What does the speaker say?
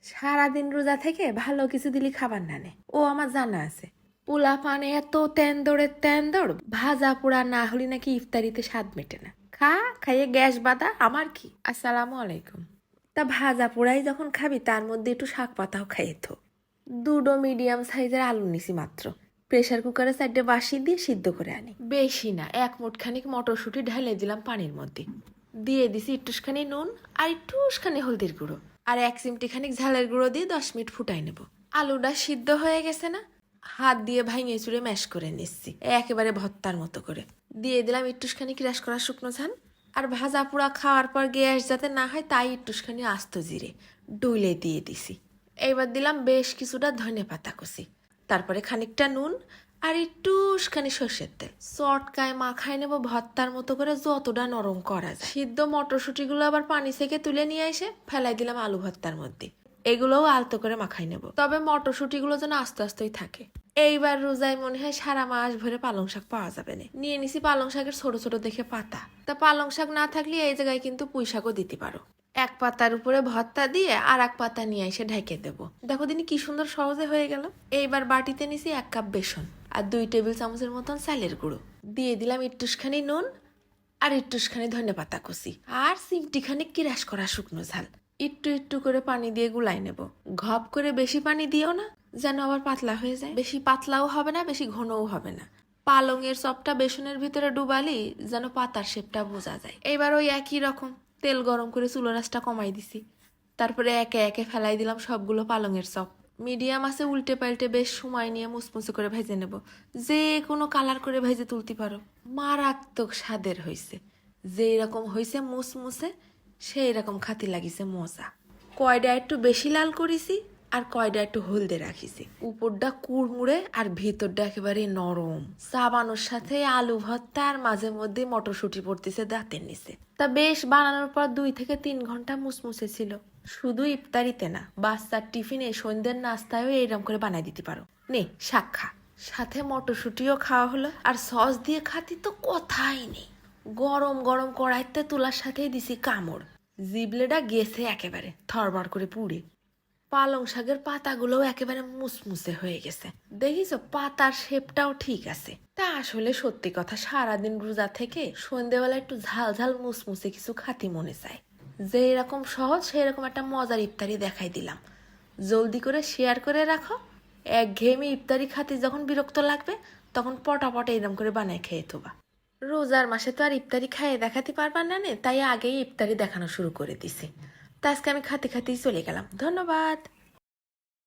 সারাদিন রোজা থেকে ভালো কিছু দিলি খাবার নানে, ও আমার জানা আছে। পোলা পানে এত তেন্দড় ভাজা পোড়া না হলে নাকি ইফতারিতে স্বাদ মেটে না। খাইয়ে গ্যাস বাঁধা আমার কি। আসসালামু আলাইকুম। তা ভাজা পোড়াই যখন খাবি তার মধ্যে একটু শাক পাতাও খাইয়ে থো। দুটো মিডিয়াম সাইজের আলু নিছি মাত্র, প্রেসার কুকারে সাইডে বাসি দিয়ে সিদ্ধ করে আনি। বেশি না, এক মুঠখানিক মটরশুঁটি ঢেলে দিলাম পানির মধ্যে, দিয়ে দিছি একটুখানি নুন আর একটুখানি হলদির গুঁড়ো আর এক চিমটি খানিক ঝালের গুঁড়ো দিয়ে 10 মিনিট ফুটাই নেব। আলুটা সিদ্ধ হয়ে গেছে না, হাত দিয়ে ভাঙিয়ে চুড়ে ম্যাশ করে নিচ্ছি একেবারে ভর্তার মতো করে। দিয়ে দিলাম একটুখানি ক্রাশ করা শুকনো ঝাল, আর ভাজা পোড়া খাওয়ার পর গ্যাস যাতে না হয় তাই একটুখানি আস্ত জিরে ডুলে দিয়ে দিছি। এইবার দিলাম বেশ কিছুটা ধনে পাতা কুচি, তারপরে খানিকটা নুন আর একটুখানি সর্ষের তেল চটকায় মাখায় নেবো ভর্তার মতো করে যতটা নরম করা যায়। সিদ্ধ মটরশুঁটিগুলো আবার পানি থেকে তুলে নিয়ে এসে ফেলাই দিলাম আলু ভর্তার মধ্যে, এগুলোও আলতো করে মাখাই নেব, তবে মটরশুঁটিগুলো যেন আস্তে আস্তেই থাকে। এইবার রোজায় মনে হয় সারা মাস ভরে পালং শাক পাওয়া যাবে না। নিয়ে নিছি পালং শাকের ছোট ছোট দেখে পাতা। তা পালং শাক না থাকলে এই জায়গায় কিন্তু পুঁই শাকও দিতে পারো। এক পাতার উপরে ভর্তা দিয়ে আর এক পাতা নিয়ে এসে ঢেকে দেবো। দেখো দিনই কি সুন্দর সহজে হয়ে গেল। এইবার বাটিতে নিছি 1 কাপ বেসন আর 2 টেবিল চামচের মতন চালের গুঁড়ো, দিয়ে দিলাম একটুখানি নুন আর একটুখানি ধনে পাতা কুচি আর চিমটিখানি ক্রাশ করা শুকনো ঝাল। একটু করে পানি দিয়ে গুলাই নেব। ঘপ করে বেশি পানি দিও না, যেন আবার পাতলা হয়ে যায়। বেশি পাতলাও হবে না, বেশি ঘনও হবে না। পালংয়ের চপটা বেসনের ভিতরে ডুবালি যেন পাতার শেপটা বোঝা যায়। এবার ওই একই রকম তেল গরম করে চুলো রাসটা কমাই দিছি, তারপরে একে একে ফেলাই দিলাম সবগুলো পালংয়ের চপ। মিডিয়াম আছে উল্টে পাল্টে বেশ সময় নিয়ে মুসমুসে করে ভেজে নেব। যে কোনো কালার করে ভেজে তুলতে পারো। মারাত্মক স্বাদের হয়েছে, যেই রকম হয়েছে মুসমুসে সেই রকম খাতি লাগিছে মজা। কয়টা একটু বেশি লাল করেছি আর কয়টা একটু হলদে রাখিছি। উপরটা কুড়মুড়ে আর ভিতরটা একেবারে নরম। চাবানোর সাথে আলু ভর্তা আর মাঝে মধ্যে মটরশুঁটি পড়তেছে দাঁতের নিচে। তা বেশ বানানোর পর 2 থেকে 3 ঘন্টা মুসমুসে ছিল। শুধু ইফতারিতে না, বাচ্চার টিফিনে সন্ধ্যের নাস্তায়ও এইরকম করে বানাই দিতে পারো। নে শাক খা, সাথে মটরশুঁটিও খাওয়া হলো, আর সস দিয়ে খাতি তো কথাই নেই। গরম গরম কড়াইতে তোলার সাথেই দিছি কামড়, জিবলেটা গেছে একেবারে থরবর করে পুড়ে। পালং শাকের পাতাগুলোও একেবারে মুসমুসে হয়ে গেছে। দেখিস পাতার শেপটাও ঠিক আছে। তা আসলে সত্যি কথা, সারাদিন রোজা থেকে সন্ধ্যেবেলা একটু ঝাল ঝাল মুসমুসে কিছু খাতি মনে চায়। যে এরকম সহজ সেই রকম একটা মজার ইফতারি দেখাই দিলাম। জলদি করে শেয়ার করে রাখো। একঘেয়েমি ইফতারি খাতি যখন বিরক্ত লাগবে তখন পটাপট এরকম করে বানায় খেয়ে থোবা। রোজার মাসে তো আর ইফতারি খাইয়ে দেখাতে পারবার না, তাই আগেই ইফতারি দেখানো শুরু করে দিছি। তা আজকে আমি খাতে খাতেই চলে গেলাম। ধন্যবাদ।